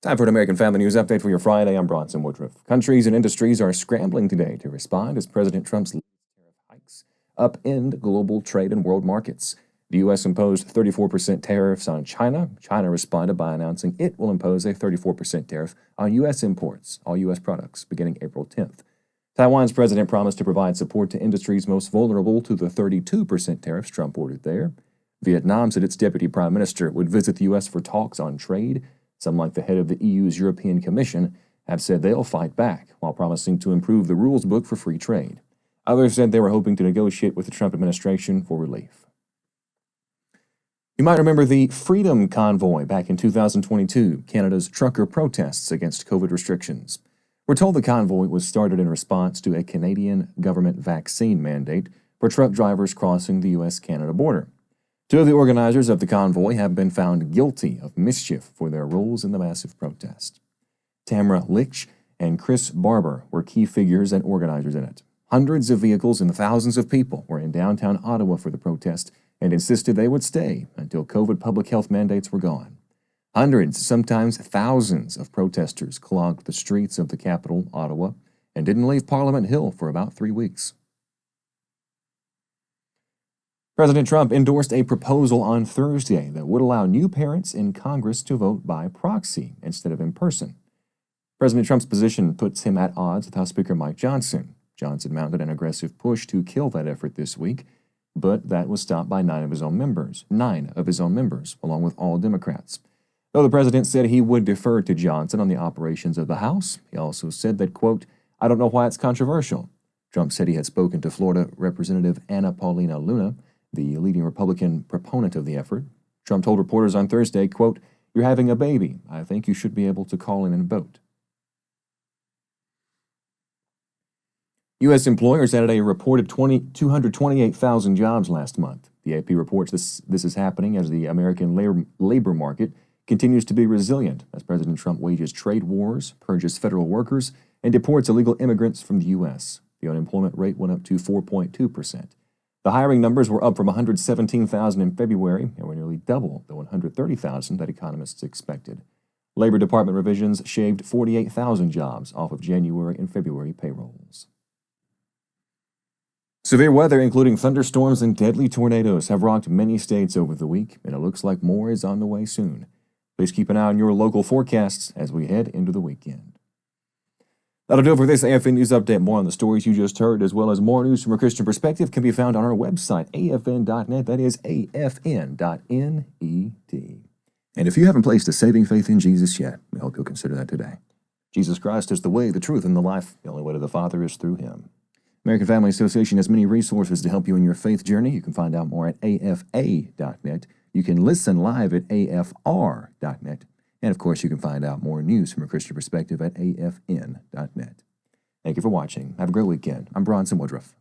Time for an American Family News Update for your Friday. I'm Bronson Woodruff. Countries and industries are scrambling today to respond as President Trump's tariff hikes upend global trade and world markets. The U.S. imposed 34% tariffs on China. China responded by announcing it will impose a 34% tariff on U.S. imports, all U.S. products, beginning April 10th. Taiwan's president promised to provide support to industries most vulnerable to the 32% tariffs Trump ordered there. Vietnam said its deputy prime minister would visit the U.S. for talks on trade. Some, like the head of the EU's European Commission, have said they'll fight back while promising to improve the rules book for free trade. Others said they were hoping to negotiate with the Trump administration for relief. You might remember the Freedom Convoy back in 2022, Canada's trucker protests against COVID restrictions. We're told the convoy was started in response to a Canadian government vaccine mandate for truck drivers crossing the U.S.-Canada border. Two of the organizers of the convoy have been found guilty of mischief for their roles in the massive protest. Tamara Lich and Chris Barber were key figures and organizers in it. Hundreds of vehicles and thousands of people were in downtown Ottawa for the protest and insisted they would stay until COVID public health mandates were gone. Hundreds, sometimes thousands of protesters clogged the streets of the capital, Ottawa, and didn't leave Parliament Hill for about 3 weeks. President Trump endorsed a proposal on Thursday that would allow new parents in Congress to vote by proxy instead of in person. President Trump's position puts him at odds with House Speaker Mike Johnson. Johnson mounted an aggressive push to kill that effort this week, but that was stopped by nine of his own members, along with all Democrats. Though the president said he would defer to Johnson on the operations of the House, he also said that, quote, "I don't know why it's controversial." Trump said he had spoken to Florida Representative Anna Paulina Luna, the leading Republican proponent of the effort. Trump told reporters on Thursday, quote, "You're having a baby. I think you should be able to call in and vote." U.S. employers added a reported 228,000 jobs last month. The AP reports this is happening as the American labor market continues to be resilient as President Trump wages trade wars, purges federal workers, and deports illegal immigrants from the U.S. The unemployment rate went up to 4.2%. The hiring numbers were up from 117,000 in February and were nearly double the 130,000 that economists expected. Labor Department revisions shaved 48,000 jobs off of January and February payrolls. Severe weather, including thunderstorms and deadly tornadoes, have rocked many states over the week, and it looks like more is on the way soon. Please keep an eye on your local forecasts as we head into the weekend. That'll do it for this AFN News Update. More on the stories you just heard, as well as more news from a Christian perspective, can be found on our website, afn.net. That is afn.net. And if you haven't placed a saving faith in Jesus yet, we hope you'll consider that today. Jesus Christ is the way, the truth, and the life. The only way to the Father is through him. American Family Association has many resources to help you in your faith journey. You can find out more at afa.net. You can listen live at afr.net. And, of course, you can find out more news from a Christian perspective at afn.net. Thank you for watching. Have a great weekend. I'm Bronson Woodruff.